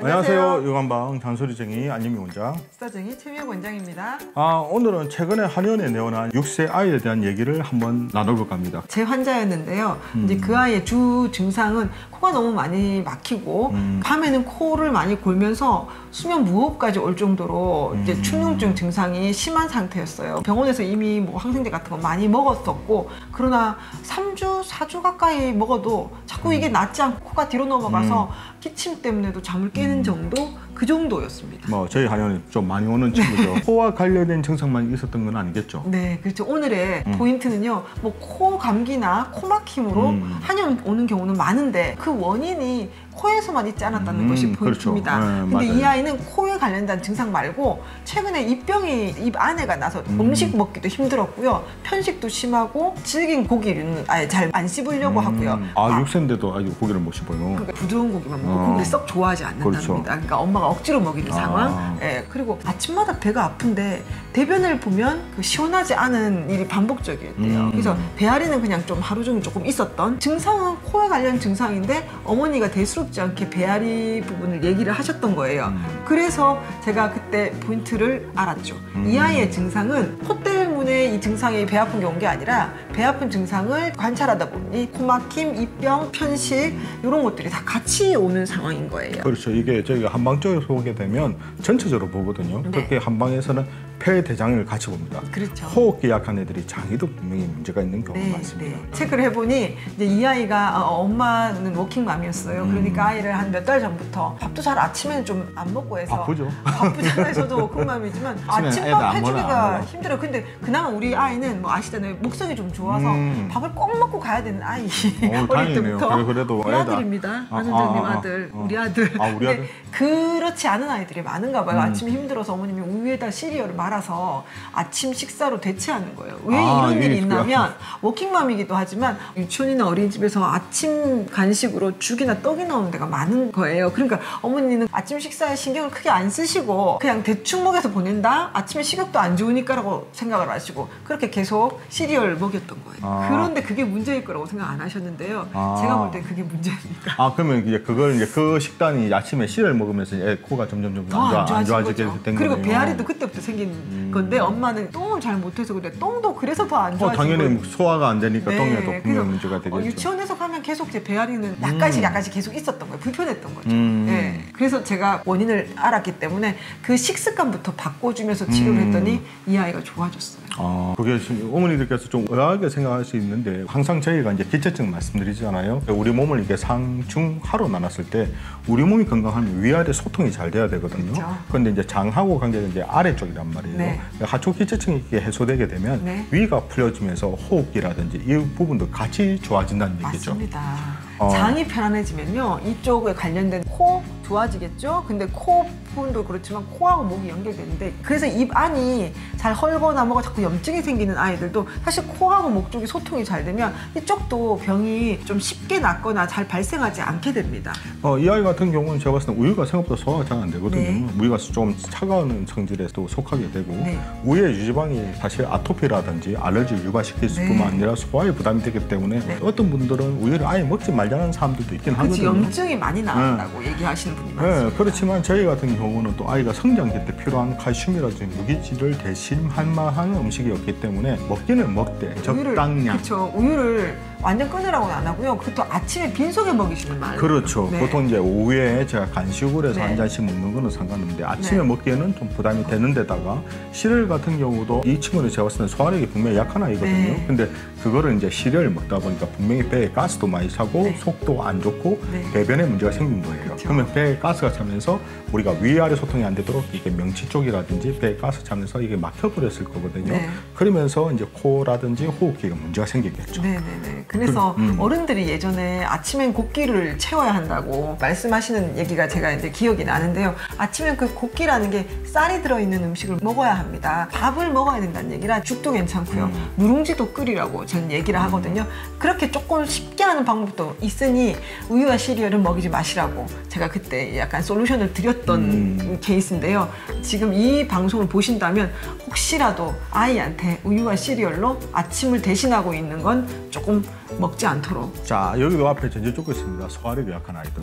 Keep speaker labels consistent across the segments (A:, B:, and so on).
A: 안녕하세요. 요간방 잔소리쟁이 안유미 원장,
B: 수다쟁이 최미혁 원장입니다.
A: 오늘은 최근에 한의원에 내어난 6세 아이에 대한 얘기를 한번 나눠볼까 합니다.
B: 제 환자였는데요. 이제 그 아이의 주 증상은 코가 너무 많이 막히고 밤에는 코를 많이 골면서 수면 무호흡까지 올 정도로 이제 축농증 증상이 심한 상태였어요. 병원에서 이미 뭐 항생제 같은 거 많이 먹었었고, 그러나 3주, 4주 가까이 먹어도 자꾸 이게 낫지 않고 코가 뒤로 넘어가서 기침 때문에도 잠을 깨는 정도? 그 정도였습니다.
A: 뭐 저희 한의원에 좀 많이 오는 친구죠. 코와 관련된 증상만 있었던 건 아니겠죠?
B: 네, 그렇죠. 오늘의 포인트는요, 뭐 코 감기나 코 막힘으로 한의원 오는 경우는 많은데 그 원인이 코에서만 있지 않았다는 것이 포인트입니다.
A: 그렇죠. 네,
B: 근데
A: 맞아요.
B: 이 아이는 코에 관련된 증상 말고 최근에 입병이 입 안에가 나서 음식 먹기도 힘들었고요. 편식도 심하고 질긴 고기는 아예 잘 안 씹으려고 하고요.
A: 6세인데도 아주 고기를 못 씹어요.
B: 그러니까 부드러운 고기만 먹고 고기를 썩 좋아하지 않는답니다.
A: 그렇죠.
B: 그러니까 엄마가 억지로 먹이는 상황. 예, 그리고 아침마다 배가 아픈데 대변을 보면 그 시원하지 않은 일이 반복적이었대요. 그래서 배앓이는 그냥 좀 하루 종일 조금 있었던 증상은 코에 관련 증상인데 어머니가 대수롭지 않게 배앓이 부분을 얘기를 하셨던 거예요. 그래서 제가 그때 포인트를 알았죠. 이 아이의 증상은 코 때문에 이 증상이 배 아픈 게 온 게 아니라 배 아픈 증상을 관찰하다 보니 코막힘, 입병, 편식 이런 것들이 다 같이 오는 상황인 거예요.
A: 그렇죠. 이게 저희가 한방 쪽에서 보게 되면 전체적으로 보거든요.
B: 네.
A: 그렇게 한방에서는 폐, 대장을 같이 봅니다.
B: 그렇죠.
A: 호흡기 약한 애들이 장에도 분명히 문제가 있는 경우가 많습니다.
B: 체크를 해보니 이제 이 아이가 엄마는 워킹맘이었어요. 그러니까 아이를 한 몇 달 전부터 밥도 잘 아침에는 좀 안 먹고 해서
A: 바쁘죠.
B: 바쁘잖아요. 저도 워킹맘이지만 아침밥 해주기가 힘들어요. 근데 그나마 우리 아이는 뭐 아시잖아요. 목성이 좀 좋아서 밥을 꼭 먹고 가야 되는 아이. 어릴 때부터.
A: 그래도
B: 우리 아들입니다. 안 원장님 아들. 우리 아들.
A: 우리 아들?
B: 그렇지 않은 아이들이 많은가 봐요. 아침에 힘들어서 어머님이 우유에다 시리얼을 말아서 아침 식사로 대체하는 거예요. 왜 이런 일이 있냐면 워킹맘이기도 하지만 유치원이나 어린이집에서 아침 간식으로 죽이나 떡이 나오는 데가 많은 거예요. 그러니까 어머니는 아침 식사에 신경을 크게 안 쓰시고 그냥 대충 먹여서 보낸다? 아침에 식욕도 안 좋으니까라고 생각을 하시고 그렇게 계속 시리얼 먹였던 거예요. 그런데 그게 문제일 거라고 생각 안 하셨는데요. 제가 볼 때 그게 문제입니다.
A: 그러면 이제 그걸 이제 그 식단이 아침에 시리얼 먹으면서 코가 점점 안 좋아지게 된 거예요.
B: 그리고 배앓이도 그때부터 생긴 건데 엄마는 똥을 잘 못해서 그래. 똥도 그래서 더 안 좋아지고
A: 당연히 소화가 안 되니까
B: 네,
A: 똥에도 분명 문제가 되겠죠.
B: 유치원에서 가면 계속 제 배앓이는 약간씩 계속 있었던 거예요. 불편했던 거죠. 네. 그래서 제가 원인을 알았기 때문에 그 식습관부터 바꿔주면서 치료를 했더니 이 아이가 좋아졌어요.
A: 그게 지금 어머니들께서 좀 의아하게 생각할 수 있는데 항상 저희가 이제 기체증 말씀드리잖아요. 우리 몸을 이게 상, 중, 하로 나눴을 때 우리 몸이 건강하면 위아래 소통이 잘 돼야 되거든요.
B: 그렇죠.
A: 그런데 이제 장하고 관계는 이제 아래쪽이란 말이에요.
B: 네.
A: 하초 기체증이 이렇게 해소되게 되면
B: 네.
A: 위가 풀려지면서 호흡기라든지 이 부분도 같이 좋아진다는 얘기죠.
B: 맞습니다. 장이 편안해지면요. 이쪽에 관련된 코 좋아지겠죠? 근데 코 부분도 그렇지만 코하고 목이 연결되는데 그래서 입 안이 잘 헐거나 뭐가 자꾸 염증이 생기는 아이들도 사실 코하고 목 쪽이 소통이 잘 되면 이쪽도 병이 좀 쉽게 낫거나 잘 발생하지 않게 됩니다.
A: 이 아이 같은 경우는 제가 봤을 때 우유가 생각보다 소화가 잘 안 되거든요.
B: 네.
A: 우유가 좀 차가운 성질에 또 속하게 되고
B: 네.
A: 우유의 유지방이 사실 아토피라든지 알레르기를 유발시킬 뿐만 아니라 소화에 부담이 되기 때문에 어떤 분들은 우유를 아예 먹지 말자는 사람들도 있긴 하거든요.
B: 염증이 많이 나온다고 얘기하시는 분이 많습니다.
A: 네, 그렇지만 저희 같은 경우는 또 아이가 성장기 때 필요한 칼슘이라든지 무기질을 대신할 만한 음식이었기 때문에 먹기는 먹되 적당량.
B: 그렇죠. 우유를 완전 끊으라고는 안 하고요. 그것도 아침에 빈속에 먹이시는 말.
A: 그렇죠.
B: 네.
A: 보통 이제 오후에 제가 간식으로 해서
B: 네.
A: 한 잔씩 먹는 거는 상관없는데 아침에
B: 네.
A: 먹기에는 좀 부담이 되는 데다가 시리얼 같은 경우도 이 친구는 제가 봤을 때 소화력이 분명히 약한 아이거든요.
B: 네.
A: 근데 그거를 이제 시리얼을 먹다 보니까 분명히 배에 가스도 많이 차고
B: 네.
A: 속도 안 좋고
B: 네.
A: 배변에 문제가 생긴 거예요.
B: 그렇죠.
A: 그러면 배에 가스가 차면서 우리가 위아래 소통이 안 되도록 이게 명치 쪽이라든지 배에 가스 차면서 이게 막혀버렸을 거거든요.
B: 네.
A: 그러면서 이제 코라든지 호흡기가 문제가 생기겠죠.
B: 네네네. 그래서 어른들이 예전에 아침엔 곡기를 채워야 한다고 말씀하시는 얘기가 제가 이제 기억이 나는데요. 아침엔 그 곡기라는 게 쌀이 들어있는 음식을 먹어야 합니다. 밥을 먹어야 된다는 얘기라 죽도 괜찮고요. 누룽지도 끓이라고 저는 얘기를 하거든요. 그렇게 조금 쉽게 하는 방법도 있으니 우유와 시리얼은 먹이지 마시라고 제가 그때 약간 솔루션을 드렸던 케이스인데요. 지금 이 방송을 보신다면 혹시라도 아이한테 우유와 시리얼로 아침을 대신하고 있는 건 조금 먹지 않도록.
A: 자, 여기도 앞에 전제 적고 있습니다. 소화력이 약한 아이들.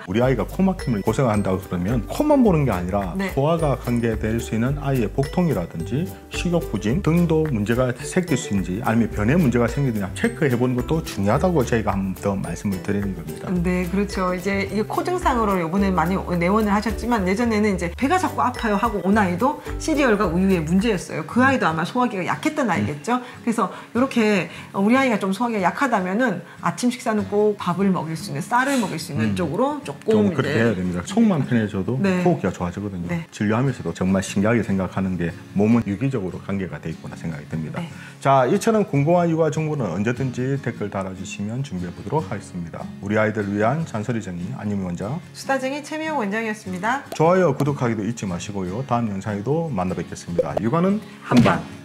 A: 우리 아이가 코막힘을 고생한다고 그러면 코만 보는 게 아니라
B: 네.
A: 소화가 관계될 수 있는 아이의 복통이라든지 식욕부진 등도 문제가 생길 수 있는지 아니면 변의 문제가 생기느냐 체크해보는 것도 중요하다고 저희가 한 번 더 말씀을 드리는 겁니다.
B: 네, 그렇죠. 이제 이 코 증상으로 이번에 많이 내원을 하셨지만 예전에는 이제 배가 자꾸 아파요 하고 온 아이도 시리얼과 우유의 문제였어요. 그 아이도 아마 소화기가 약했던 아이겠죠. 그래서 이렇게 우리 아이가 좀 소화기가 약하다면은 아침 식사는 꼭 밥을 먹일 수 있는 쌀을 먹일 수 있는 쪽으로 조금
A: 좀 그렇게 해야 됩니다. 속만 편해져도
B: 네.
A: 호흡기가 좋아지거든요.
B: 네.
A: 진료하면서도 정말 신기하게 생각하는 게 몸은 유기적으로 관계가 돼 있구나 생각이 듭니다.
B: 네.
A: 자, 이처럼 궁금한 육아 정보는 언제든지 댓글 달아주시면 준비해 보도록 하겠습니다. 우리 아이들 위한 잔소리쟁이 안유미 원장,
B: 수다쟁이 최미영 원장이었습니다.
A: 좋아요, 구독하기도 잊지 마시고요. 다음 영상에도 만나 뵙겠습니다. 육아는
B: 한방.